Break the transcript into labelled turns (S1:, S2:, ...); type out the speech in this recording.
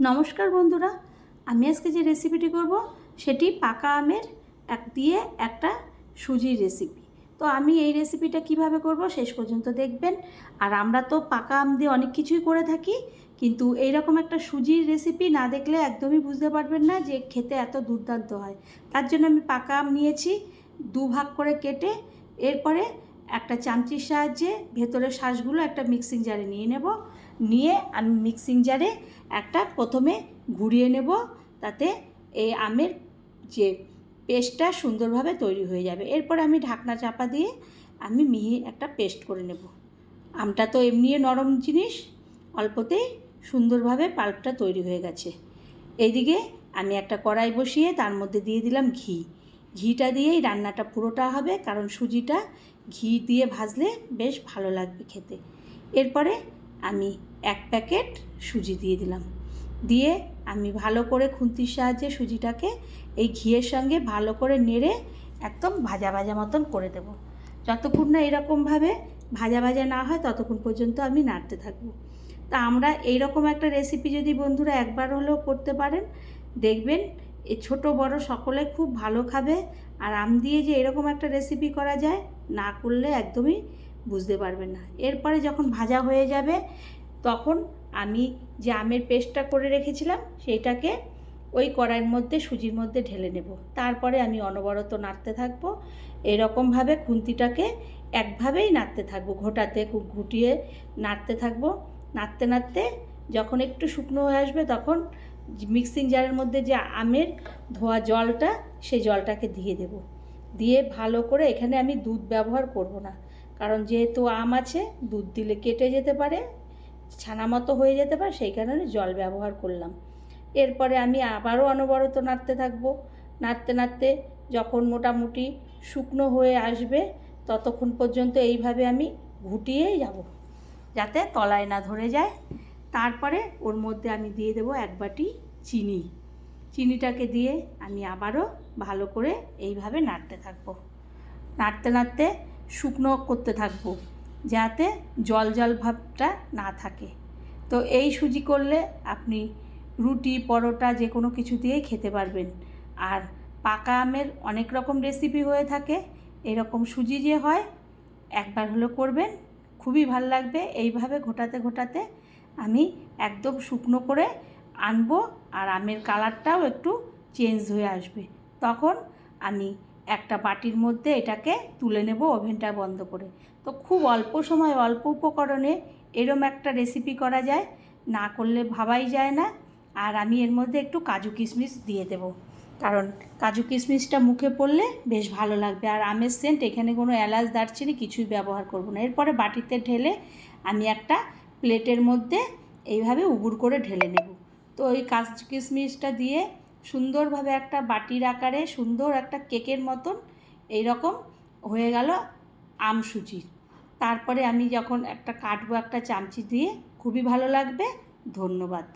S1: নমস্কার বন্ধুরা, আমি আজকে যে রেসিপিটি করব সেটি পাকা আমের দিয়ে একটা সুজির রেসিপি। তো আমি এই রেসিপিটা কিভাবে করব শেষ পর্যন্ত দেখবেন। আর আমরা তো পাকা আম দিয়ে অনেক কিছুই করে থাকি, কিন্তু এই রকম একটা সুজির রেসিপি না দেখলে একদমই বুঝতে পারবেন না যে খেতে এত দুর্দান্ত হয়। তার জন্য আমি পাকা আম নিয়েছি, দুভাগ করে কেটে এরপরে একটা চামচির সাহায্যে ভেতরের শাঁসগুলো একটা মিক্সিং জারে নিয়ে আমি মিক্সিং জারে একটা প্রথমে ঘুরিয়ে নেব, তাতে এই আমের যে পেস্টটা সুন্দরভাবে তৈরি হয়ে যাবে। এরপরে আমি ঢাকনা চাপা দিয়ে আমি মিহি একটা পেস্ট করে নেব। আমটা তো এমনি নরম জিনিস, অল্পতেই সুন্দরভাবে পাল্পটা তৈরি হয়ে গেছে। এইদিকে আমি একটা কড়াই বসিয়ে তার মধ্যে দিয়ে দিলাম ঘিটা দিয়েই রান্নাটা পুরোটা হবে, কারণ সুজিটা ঘি দিয়ে ভাজলে বেশ ভালো লাগবে খেতে। এরপরে আমি 1 প্যাকেট সুজি দিয়ে দিলাম, দিয়ে আমি ভালো করে খুন্তির সাহায্যে সুজিটাকে এই ঘিয়ের সঙ্গে ভালো করে নেড়ে একদম ভাজা ভাজা মতন করে দেব। যতক্ষণ না এরকমভাবে ভাজা ভাজা না হয় ততক্ষণ পর্যন্ত আমি নাড়তে থাকবো। তা আমরা এইরকম একটা রেসিপি যদি বন্ধুরা একবার হলেও করতে পারেন, দেখবেন এ ছোট বড় সকলে খুব ভালো খাবে। আর আম দিয়ে যে এরকম একটা রেসিপি করা যায়, না করলে একদমই বুঝতে পারবেন না। এরপরে যখন ভাজা হয়ে যাবে তখন আমি যে আমের পেস্টটা করে রেখেছিলাম সেইটাকে ওই কড়াইয়ের মধ্যে সুজির মধ্যে ঢেলে নেব। তারপরে আমি অনবরত নাড়তে থাকবো, এরকমভাবে খুন্তিটাকে একভাবেই নাড়তে থাকবো, ঘুটিয়ে নাড়তে থাকবো। নাড়তে নাড়তে যখন একটু শুকনো হয়ে আসবে তখন মিক্সিং জারের মধ্যে যে আমের ধোয়া জলটা, সেই জলটাকে দিয়ে দেব। দিয়ে ভালো করে, এখানে আমি দুধ ব্যবহার করব না, কারণ যেহেতু আম আছে দুধ দিলে কেটে যেতে পারে, ছানা মতো হয়ে যেতে পারে, সেই কারণে জল ব্যবহার করলাম। এরপরে আমি আবারও অনবরত নাড়তে থাকবো। নাড়তে নাড়তে যখন মোটামুটি শুকনো হয়ে আসবে ততক্ষণ পর্যন্ত এইভাবে আমি ঘুটিয়েই যাব, যাতে তলায় না ধরে যায়। তারপরে ওর মধ্যে আমি দিয়ে দেবো 1 বাটি চিনিটাকে দিয়ে আমি আবারও ভালো করে এইভাবে নাড়তে থাকবো। নাড়তে নাড়তে শুকনো করতে থাকবো, যাতে জল জল ভাবটা না থাকে। তো এই সুজি করলে আপনি রুটি পরোটা যে কোনো কিছু দিয়েই খেতে পারবেন। আর পাকা আমের অনেক রকম রেসিপি হয়ে থাকে, এরকম সুজি যে হয় একবার হলো করবেন, খুবই ভাল লাগবে। এইভাবে ঘোটাতে ঘোটাতে আমি একদম শুকনো করে আনবো, আর আমের কালারটাও একটু চেঞ্জ হয়ে আসবে। তখন আমি একটা বাটির মধ্যে এটাকে তুলে নেব ওভেনটা বন্ধ করে। তো খুব অল্প সময় অল্প উপকরণে এরম একটা রেসিপি করা যায়, না করলে ভাবাই যায় না। আর আমি এর মধ্যে একটু কাজু কিশমিশ দিয়ে দেব, কারণ কাজু কিশমিশটা মুখে পড়লে বেশ ভালো লাগবে। আর আমের সেন্ট, এখানে কোনো এলাচ দারচিনি কিছুই ব্যবহার করব না। এরপরে বাটিতে ঢেলে আমি একটা প্লেটের মধ্যে এইভাবে উবুড় করে ঢেলে নেব। তো ওই কাজু কিশমিশটা দিয়ে সুন্দরভাবে একটা বাটির আকারে সুন্দর একটা কেকের মতন এইরকম হয়ে গেল আম সুজি। তারপরে আমি যখন একটা কাটবো একটা চামচি দিয়ে, খুবই ভালো লাগবে। ধন্যবাদ।